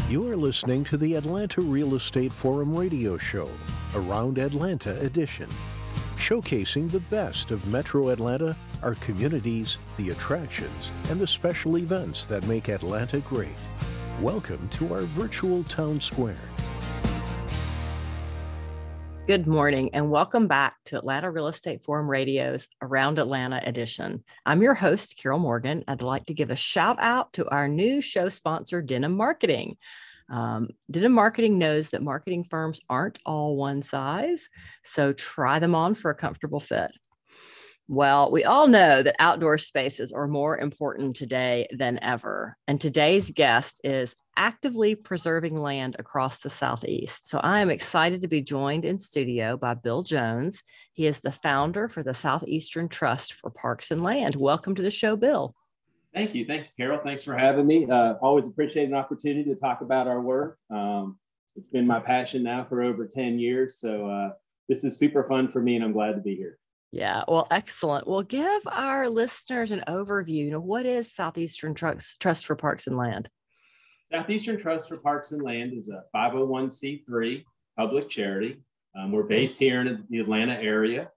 You are listening to the Atlanta Real Estate Forum radio show, Around Atlanta edition, showcasing the best of Metro Atlanta, our communities, the attractions, and the special events that make Atlanta great. Welcome to our virtual town square. Good morning and welcome back to Atlanta Real Estate Forum Radio's Around Atlanta edition. I'm your host, Carol Morgan. I'd like to give a shout out to our new show sponsor, Denim Marketing. Denim Marketing knows that marketing firms aren't all one size, so try them on for a comfortable fit. Well, we all know that outdoor spaces are more important today than ever. And today's guest is actively preserving land across the Southeast. So I am excited to be joined in studio by Bill Jones. He is the founder for the Southeastern Trust for Parks and Land. Welcome to the show, Bill. Thank you. Thanks, Carol. Thanks for having me. Always appreciate an opportunity to talk about our work. It's been my passion now for over 10 years. So this is super fun for me and I'm glad to be here. Yeah, well, excellent. Well, give our listeners an overview. What is Southeastern Trust for Parks and Land? Southeastern Trust for Parks and Land is a 501c3 public charity. We're based here in the Atlanta area.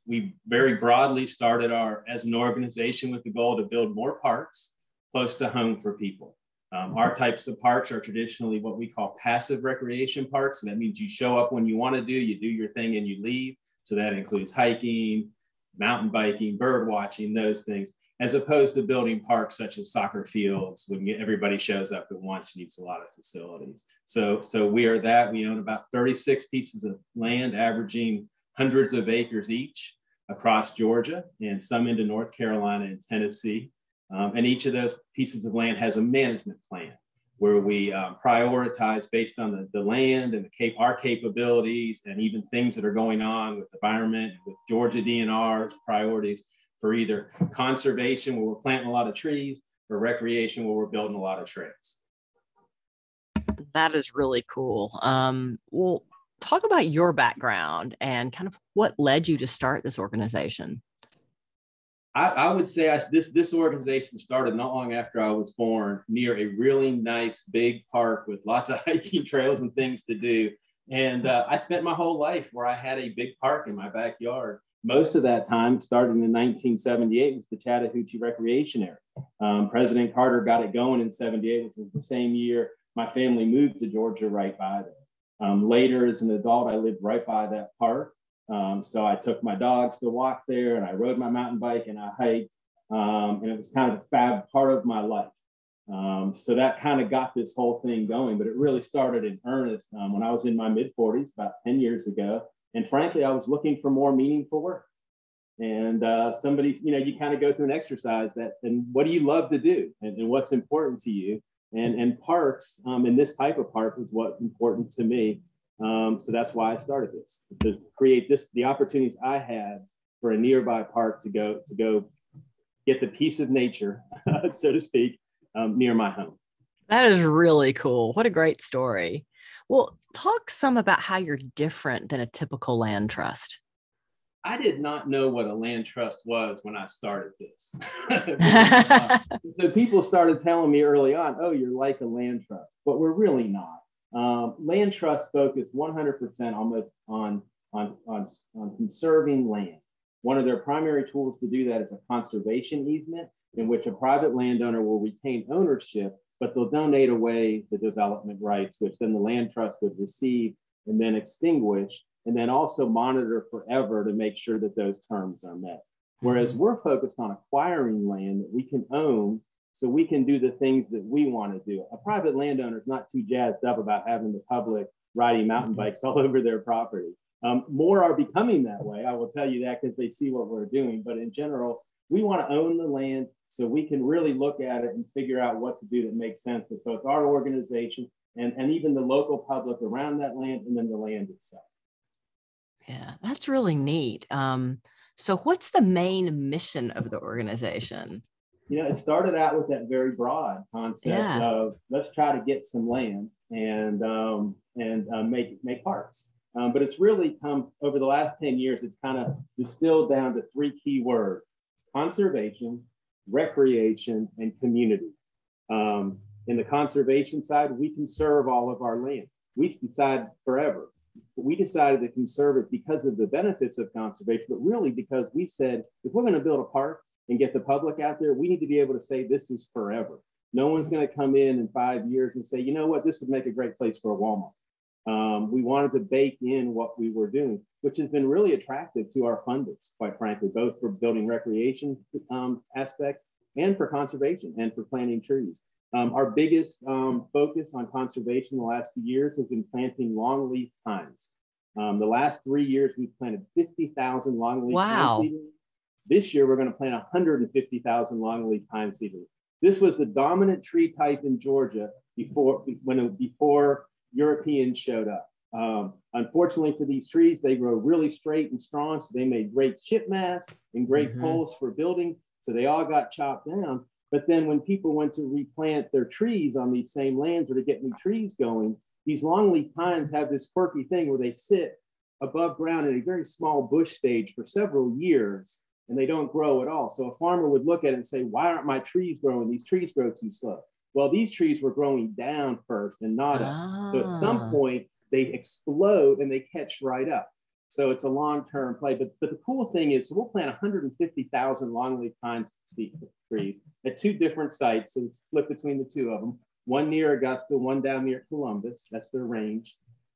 We very broadly started as an organization with the goal to build more parks close to home for people. Our types of parks are traditionally what we call passive recreation parks. And that means you show up when you want to you do your thing and you leave. So that includes hiking, mountain biking, bird watching, those things, as opposed to building parks such as soccer fields when everybody shows up at once and needs a lot of facilities. So we are that. We own about 36 pieces of land, averaging hundreds of acres each across Georgia and some into North Carolina and Tennessee. And each of those pieces of land has a management plan where we prioritize based on the land and our capabilities and even things that are going on with the environment, with Georgia DNR's priorities for either conservation, where we're planting a lot of trees, or recreation, where we're building a lot of trails. That is really cool. Well, talk about your background and kind of what led you to start this organization. I would say this organization started not long after I was born, near a really nice big park with lots of hiking trails and things to do. And I spent my whole life where I had a big park in my backyard. Most of that time, starting in 1978, was the Chattahoochee Recreation Area. President Carter got it going in 78, which was the same year my family moved to Georgia right by there. Later, as an adult, I lived right by that park. So I took my dogs to walk there and I rode my mountain bike and I hiked. And it was kind of a fab part of my life. So that kind of got this whole thing going, but it really started in earnest when I was in my mid-40s, about 10 years ago. And frankly, I was looking for more meaningful work. And somebody, you kind of go through an exercise and what do you love to do and what's important to you? And parks, and this type of park was what's important to me. So that's why I started this, to create the opportunities I had for a nearby park to go get the piece of nature, so to speak, near my home. That is really cool. What a great story. Well, talk some about how you're different than a typical land trust. I did not know what a land trust was when I started this. So people started telling me early on, oh, you're like a land trust, but we're really not. Land trusts focus 100% almost on conserving land. One of their primary tools to do that is a conservation easement, in which a private landowner will retain ownership, but they'll donate away the development rights, which then the land trust would receive and then extinguish, and then also monitor forever to make sure that those terms are met. Whereas we're focused on acquiring land that we can own so we can do the things that we want to do. A private landowner is not too jazzed up about having the public riding mountain bikes all over their property. More are becoming that way. I will tell you that because they see what we're doing. But in general, we want to own the land so we can really look at it and figure out what to do that makes sense with both our organization and even the local public around that land and then the land itself. Yeah, that's really neat. So what's the main mission of the organization? It started out with that very broad concept of let's try to get some land and make parks. But it's really come over the last 10 years, it's kind of distilled down to three key words: conservation, recreation, and community. In the conservation side, we conserve all of our land. We decide forever. But we decided to conserve it because of the benefits of conservation, but really because we said, if we're going to build a park and get the public out there, we need to be able to say this is forever. No one's going to come in 5 years and say, you know what, this would make a great place for a Walmart. We wanted to bake in what we were doing, which has been really attractive to our funders, quite frankly, both for building recreation aspects and for conservation and for planting trees. Our biggest focus on conservation the last few years has been planting longleaf pines. The last 3 years, we've planted 50,000 longleaf pine seedlings. This year, we're going to plant 150,000 longleaf pine seedlings. This was the dominant tree type in Georgia before Europeans showed up. Unfortunately for these trees, they grow really straight and strong, so they made great chip masts and great poles for building, so they all got chopped down. But then when people went to replant their trees on these same lands or to get new trees going, these longleaf pines have this quirky thing where they sit above ground in a very small bush stage for several years, and they don't grow at all. So a farmer would look at it and say, why aren't my trees growing? These trees grow too slow. Well, these trees were growing down first and not up. So at some point, they explode and they catch right up. So it's a long-term play. But the cool thing is, so we'll plant 150,000 longleaf pine trees at 2 different sites. So it's split between the 2 of them, one near Augusta, one down near Columbus. That's their range.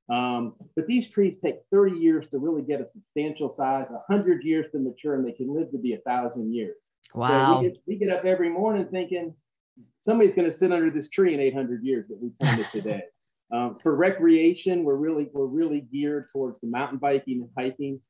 But these trees take 30 years to really get a substantial size, 100 years to mature, and they can live to be 1,000 years. Wow. So we get up every morning thinking, somebody's going to sit under this tree in 800 years that we planted today. For recreation, we're really geared towards the mountain biking and hiking.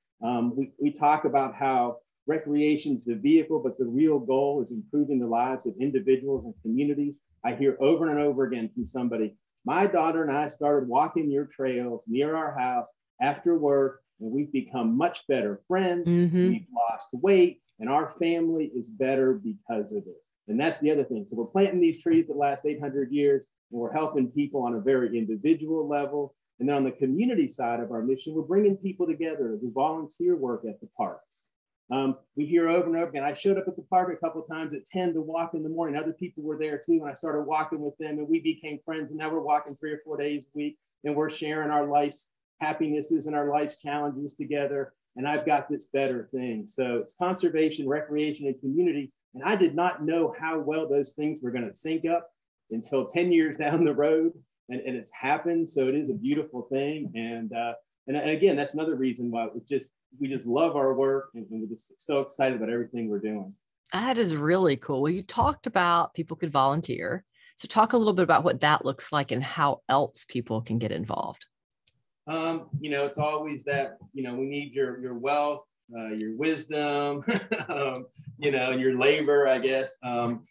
We talk about how recreation is the vehicle, but the real goal is improving the lives of individuals and communities. I hear over and over again from somebody, my daughter and I started walking your trails near our house after work, and we've become much better friends. We've lost weight, and our family is better because of it. And that's the other thing. So we're planting these trees that last 800 years, and we're helping people on a very individual level. And then on the community side of our mission, we're bringing people together to do volunteer work at the parks. We hear over and over again, I showed up at the park a couple of times at 10 to walk in the morning. Other people were there too, and I started walking with them, and we became friends. And now we're walking 3 or 4 days a week, and we're sharing our life's happinesses and our life's challenges together. And I've got this better thing. So it's conservation, recreation, and community. And I did not know how well those things were going to sync up until 10 years down the road. And it's happened. So it is a beautiful thing. And again, that's another reason why we just love our work, and we're just so excited about everything we're doing. That is really cool. Well, you talked about people could volunteer. So talk a little bit about what that looks like and how else people can get involved. It's always that, we need your wealth, your wisdom, and your labor, I guess.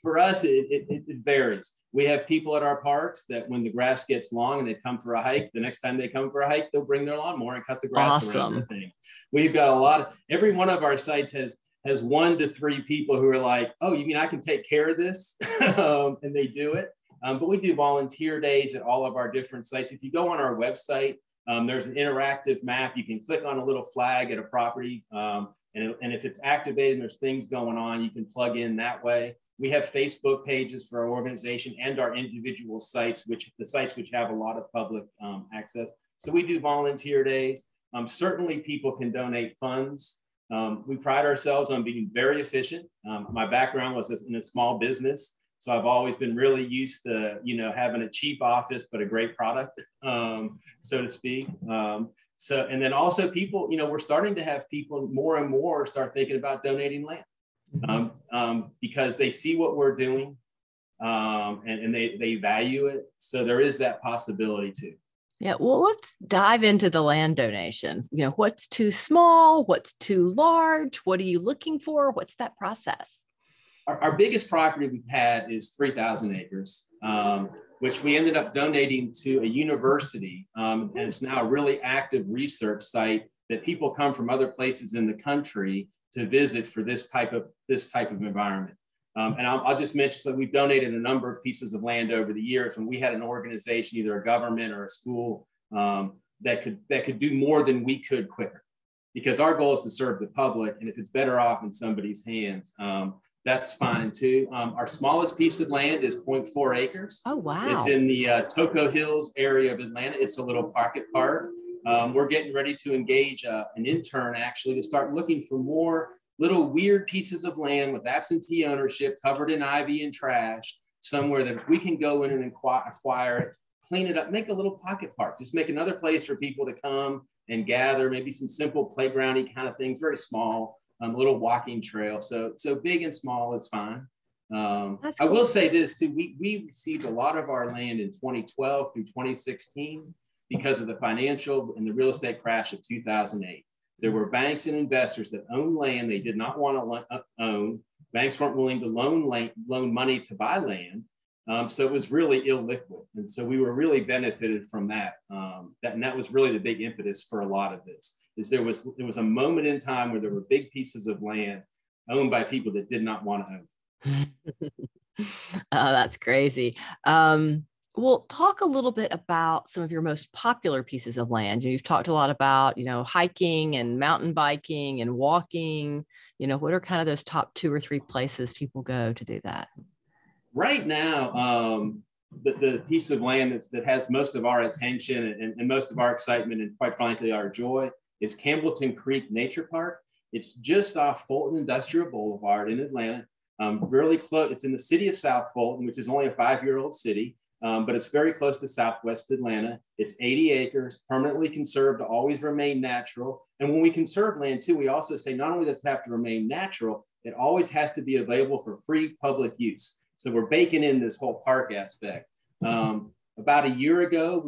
For us, it varies. We have people at our parks that when the grass gets long and they come for a hike, the next time they come for a hike, they'll bring their lawnmower and cut the grass around the things. We've got every one of our sites has 1 to 3 people who are like, oh, you mean I can take care of this? And they do it. But we do volunteer days at all of our different sites. If you go on our website, there's an interactive map. You can click on a little flag at a property, and if it's activated and there's things going on, you can plug in that way. We have Facebook pages for our organization and our individual sites, which have a lot of public access. So we do volunteer days. Certainly people can donate funds. We pride ourselves on being very efficient. My background was in a small business. So I've always been really used to, having a cheap office, but a great product, so to speak. And then also people, we're starting to have people more and more start thinking about donating land because they see what we're doing and they value it. So there is that possibility too. Yeah, well, let's dive into the land donation. What's too small? What's too large? What are you looking for? What's that process? Our biggest property we've had is 3,000 acres, which we ended up donating to a university. And it's now a really active research site that people come from other places in the country to visit for this type of environment. And I'll just mention that we've donated a number of pieces of land over the years, and we had an organization, either a government or a school, that could do more than we could quicker, because our goal is to serve the public. And if it's better off in somebody's hands, That's fine too. Our smallest piece of land is 0.4 acres. Oh, wow. It's in the Toco Hills area of Atlanta. It's a little pocket park. We're getting ready to engage an intern actually to start looking for more little weird pieces of land with absentee ownership covered in ivy and trash somewhere that we can go in and acquire it, clean it up, make a little pocket park, just make another place for people to come and gather, maybe some simple playgroundy kind of things, very small, a little walking trail. So big and small, it's fine. Cool. I will say this too, we received a lot of our land in 2012 through 2016 because of the financial and the real estate crash of 2008. There were banks and investors that owned land they did not want to own. Banks weren't willing to loan money to buy land. So it was really illiquid. And so we were really benefited from that. And that was really the big impetus for a lot of this, is there was a moment in time where there were big pieces of land owned by people that did not want to own. Oh, that's crazy. Well, talk a little bit about some of your most popular pieces of land. You've talked a lot about, hiking and mountain biking and walking. What are kind of those top 2 or 3 places people go to do that? Right now, the piece of land that has most of our attention and most of our excitement and quite frankly, our joy is Campbellton Creek Nature Park. It's just off Fulton Industrial Boulevard in Atlanta, really close. It's in the city of South Fulton, which is only a 5-year-old city. But it's very close to Southwest Atlanta. It's 80 acres, permanently conserved to always remain natural. And when we conserve land too, we also say not only does it have to remain natural, it always has to be available for free public use. So we're baking in this whole park aspect. About a year ago,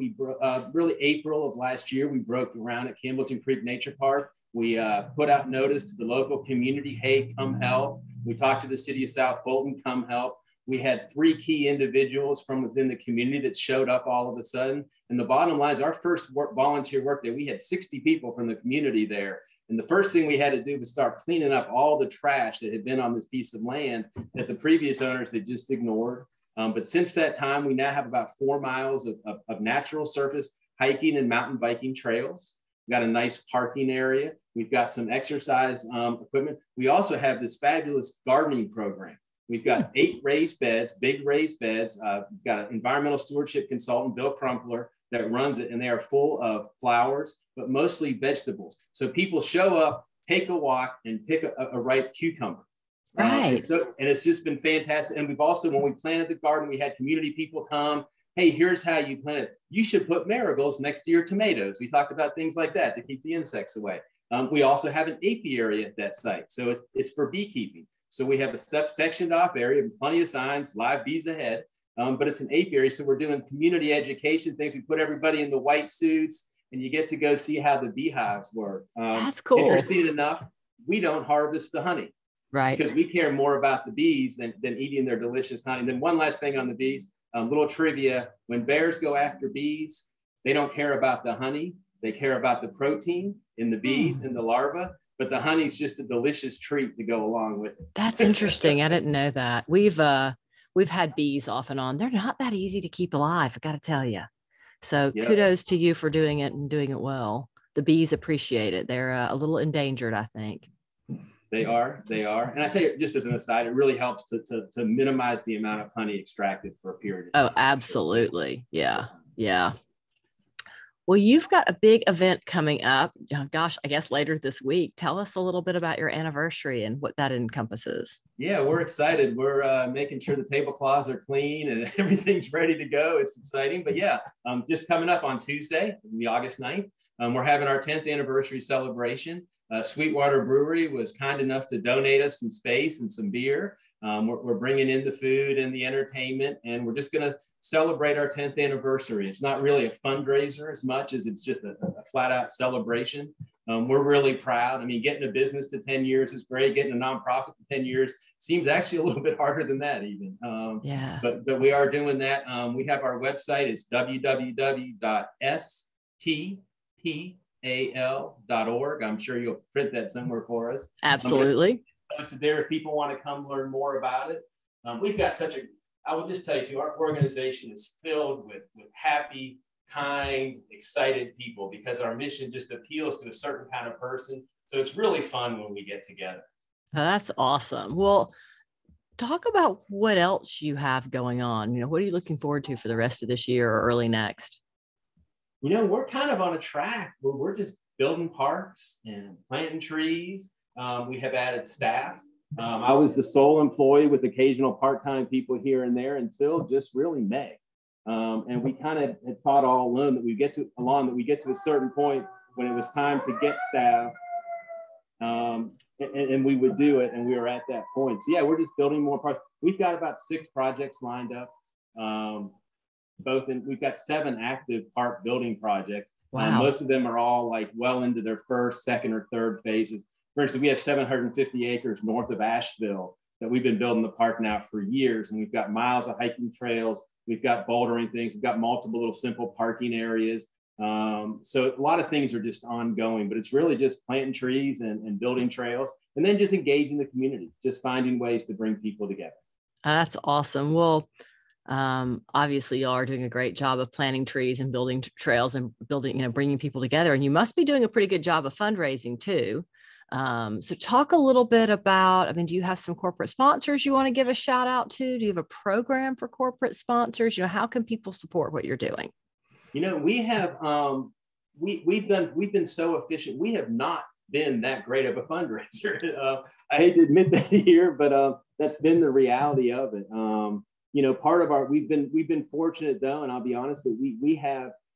really April of last year, we broke ground at Campbellton Creek Nature Park. We put out notice to the local community, hey, come help. We talked to the city of South Fulton, come help. We had 3 key individuals from within the community that showed up all of a sudden. And the bottom line is our first volunteer work day, we had 60 people from the community there. And the first thing we had to do was start cleaning up all the trash that had been on this piece of land that the previous owners had just ignored. But since that time, we now have about 4 miles of natural surface hiking and mountain biking trails. We've got a nice parking area. We've got some exercise equipment. We also have this fabulous gardening program. We've got 8 raised beds, big raised beds. We've got an environmental stewardship consultant, Bill Crumpler, that runs it, and they are full of flowers, but mostly vegetables. So people show up, take a walk, and pick a ripe cucumber. Right. And it's just been fantastic. And we've also, when we planted the garden, we had community people come. Hey, here's how you plant it. You should put marigolds next to your tomatoes. We talked about things like that to keep the insects away. We also have an apiary at that site. So it's for beekeeping. So we have a sectioned off area, plenty of signs, live bees ahead, but it's an apiary. So we're doing community education things. We put everybody in the white suits and you get to go see how the beehives work. That's cool. Interesting enough, we don't harvest the honey. Right. Because we care more about the bees than eating their delicious honey. And then one last thing on the bees, little trivia, when bears go after bees, they don't care about the honey. They care about the protein in the bees and the larvae. But the honey's just a delicious treat to go along with it. That's interesting. I didn't know that. We've had bees off and on. They're not that easy to keep alive, I got to tell you. So kudos to you for doing it and doing it well. The bees appreciate it. They're a little endangered, I think. They are. And I tell you, just as an aside, it really helps to minimize the amount of honey extracted for a period of time. Oh, absolutely. Yeah. Well, you've got a big event coming up. Gosh, I guess later this week. Tell us a little bit about your anniversary and what that encompasses. Yeah, we're excited. We're making sure the tablecloths are clean and everything's ready to go. It's exciting. But yeah, just coming up on Tuesday, the August 9th, we're having our 10th anniversary celebration. Sweetwater Brewery was kind enough to donate us some space and some beer. We're bringing in the food and the entertainment, and we're just going to celebrate our 10th anniversary. It's not really a fundraiser as much as it's just a flat out celebration. We're really proud. I mean, getting a business to 10 years is great. Getting a nonprofit to 10 years seems actually a little bit harder than that even. But we are doing that. We have our website. It's www.stpal.org. I'm sure you'll print that somewhere for us. Absolutely. Posted there if people want to come learn more about it. We've got I will just tell you too, our organization is filled with happy, kind, excited people because our mission just appeals to a certain kind of person. So it's really fun when we get together. Oh, that's awesome. Well, talk about what else you have going on. What are you looking forward to for the rest of this year or early next? We're kind of on a track where we're just building parks and planting trees. We have added staff. I was the sole employee with occasional part-time people here and there until just really May. And we kind of had thought all along that we get to a certain point when it was time to get staff, and we would do it, and we were at that point. So yeah, we're just building more parks. We've got about 6 projects lined up. We've got 7 active park building projects. Wow. Most of them are all like well into their first, second, or third phases. For instance, we have 750 acres north of Asheville that we've been building the park now for years. And we've got miles of hiking trails. We've got bouldering things. We've got multiple little simple parking areas. So a lot of things are just ongoing, but it's really just planting trees and building trails, and then just engaging the community, just finding ways to bring people together. That's awesome. Well, obviously y'all are doing a great job of planting trees and building trails and bringing people together. And you must be doing a pretty good job of fundraising too. So talk a little bit about, do you have some corporate sponsors you want to give a shout out to? Do you have a program for corporate sponsors? How can people support what you're doing? We have, we've been so efficient. We have not been that great of a fundraiser. I hate to admit that here, but that's been the reality of it. Part of we've been fortunate though, and I'll be honest that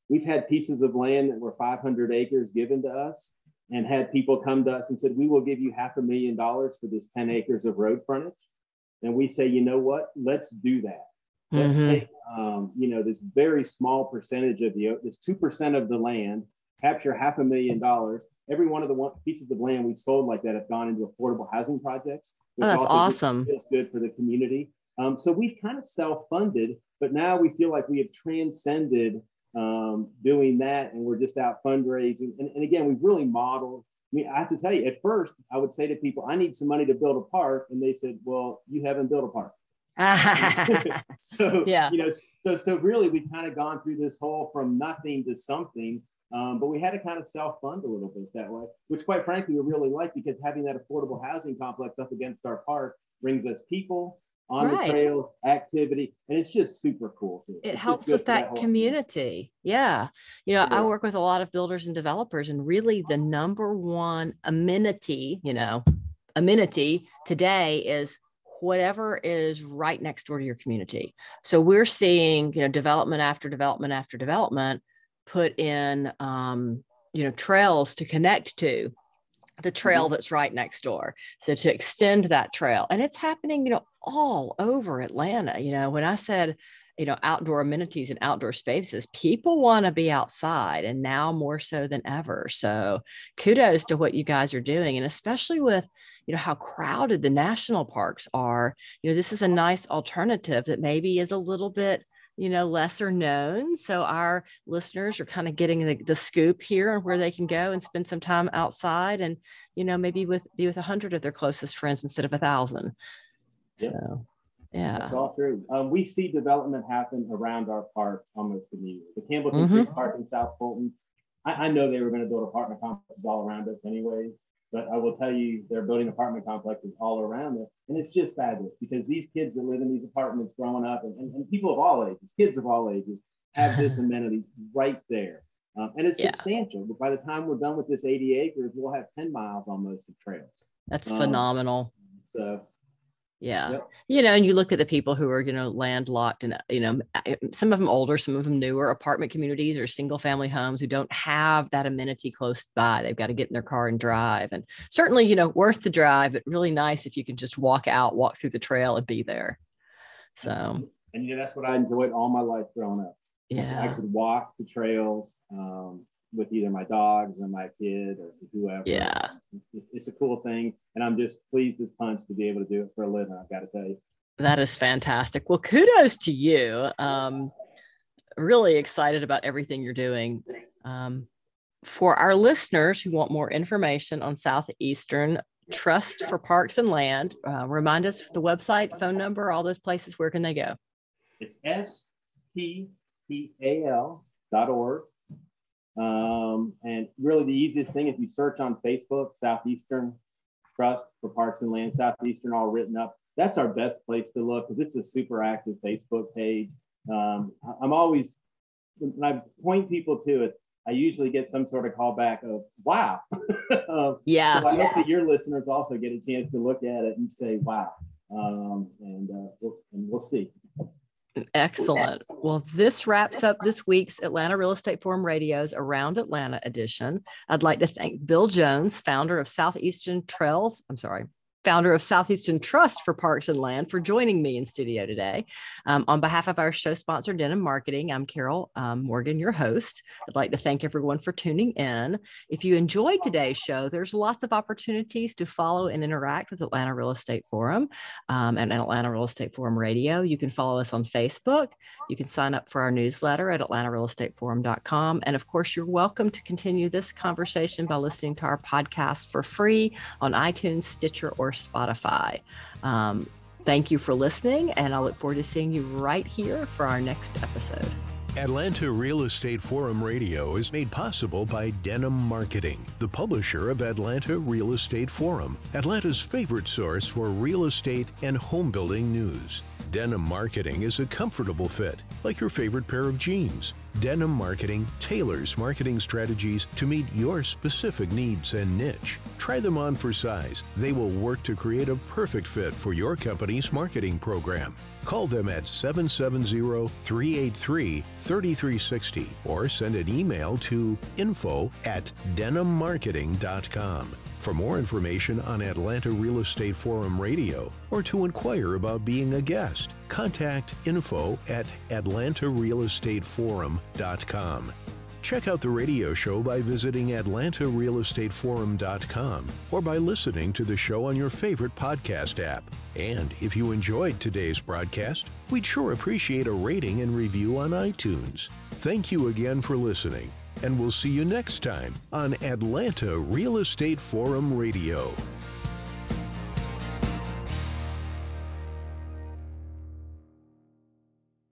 we've had pieces of land that were 500 acres given to us, and had people come to us and said, we will give you $500,000 for this 10 acres of road frontage. And we say, you know what, let's do that. Let's take, this very small percentage of this 2% of the land, capture $500,000. Every one of the pieces of land we've sold like that have gone into affordable housing projects. Oh, that's awesome. Feels good for the community. So we've kind of self-funded, but now we feel like we have transcended doing that, and we're just out fundraising. And again, we've really modeled. I have to tell you, at first, I would say to people, I need some money to build a park. And they said, well, you haven't built a park. So, yeah. So really, we've kind of gone through this whole from nothing to something. But we had to kind of self-fund a little bit that way, which quite frankly, we really like, because having that affordable housing complex up against our park brings us people on the trails, activity, and it's just super cool too. It helps with that community. Yeah. I work with a lot of builders and developers, and really the number one amenity today is whatever is right next door to your community. So we're seeing, development after development after development put in, trails to connect to the trail that's right next door. So to extend that trail, and it's happening, all over Atlanta. When I said, outdoor amenities and outdoor spaces, people want to be outside, and now more so than ever. So kudos to what you guys are doing. And especially with, how crowded the national parks are, this is a nice alternative that maybe is a little bit, lesser known. So our listeners are kind of getting the scoop here on where they can go and spend some time outside, and, maybe be with 100 of their closest friends instead of 1,000. Yep. So, yeah. That's all true. We see development happen around our parks almost immediately. The Campbellton Creek Park in South Fulton, I know they were going to build apartment complexes all around us anyway, but I will tell you, they're building apartment complexes all around us. And it's just fabulous, because these kids that live in these apartments growing up, and people of all ages, kids of all ages, have this amenity right there. And it's substantial. But by the time we're done with this 80 acres, we'll have 10 miles almost of trails. That's phenomenal. So, yeah. Yep. And you look at the people who are, landlocked, and, some of them older, some of them newer apartment communities or single family homes who don't have that amenity close by. They've got to get in their car and drive, and certainly, worth the drive, but really nice if you can just walk through the trail and be there. So, and that's what I enjoyed all my life growing up. Yeah. I could walk the trails with either my dogs or my kid or whoever. Yeah. It's a cool thing. And I'm just pleased as punch to be able to do it for a living, I've got to tell you. That is fantastic. Well, kudos to you. Really excited about everything you're doing. For our listeners who want more information on Southeastern Trust for Parks and Land, remind us the website, phone number, all those places. Where can they go? It's STPAL.org. And really the easiest thing, if you search on Facebook, Southeastern Trust for Parks and Land, Southeastern all written up, that's our best place to look, because it's a super active Facebook page. I'm always, when I point people to it, I usually get some sort of callback of, wow. Yeah. So I hope that your listeners also get a chance to look at it and say, wow. And we'll see. Excellent. Well, this wraps up this week's Atlanta Real Estate Forum Radio's Around Atlanta edition. I'd like to thank Bill Jones, founder of Southeastern Trust for Parks and Land, for joining me in studio today. On behalf of our show sponsor, Denim Marketing, I'm Carol Morgan, your host. I'd like to thank everyone for tuning in. If you enjoyed today's show, there's lots of opportunities to follow and interact with Atlanta Real Estate Forum and Atlanta Real Estate Forum Radio. You can follow us on Facebook. You can sign up for our newsletter at atlantarealestateforum.com. And of course, you're welcome to continue this conversation by listening to our podcast for free on iTunes, Stitcher, or Spotify. Thank you for listening, and I look forward to seeing you right here for our next episode. Atlanta Real Estate Forum Radio is made possible by Denim Marketing, the publisher of Atlanta Real Estate Forum, Atlanta's favorite source for real estate and home building news. Denim Marketing is a comfortable fit, like your favorite pair of jeans. Denim Marketing tailors marketing strategies to meet your specific needs and niche. Try them on for size. They will work to create a perfect fit for your company's marketing program. Call them at 770-383-3360 or send an email to info@denimmarketing.com. For more information on Atlanta Real Estate Forum Radio or to inquire about being a guest, contact info@atlantarealestateforum.com. Check out the radio show by visiting atlantarealestateforum.com or by listening to the show on your favorite podcast app. And if you enjoyed today's broadcast, we'd sure appreciate a rating and review on iTunes. Thank you again for listening, and we'll see you next time on Atlanta Real Estate Forum Radio.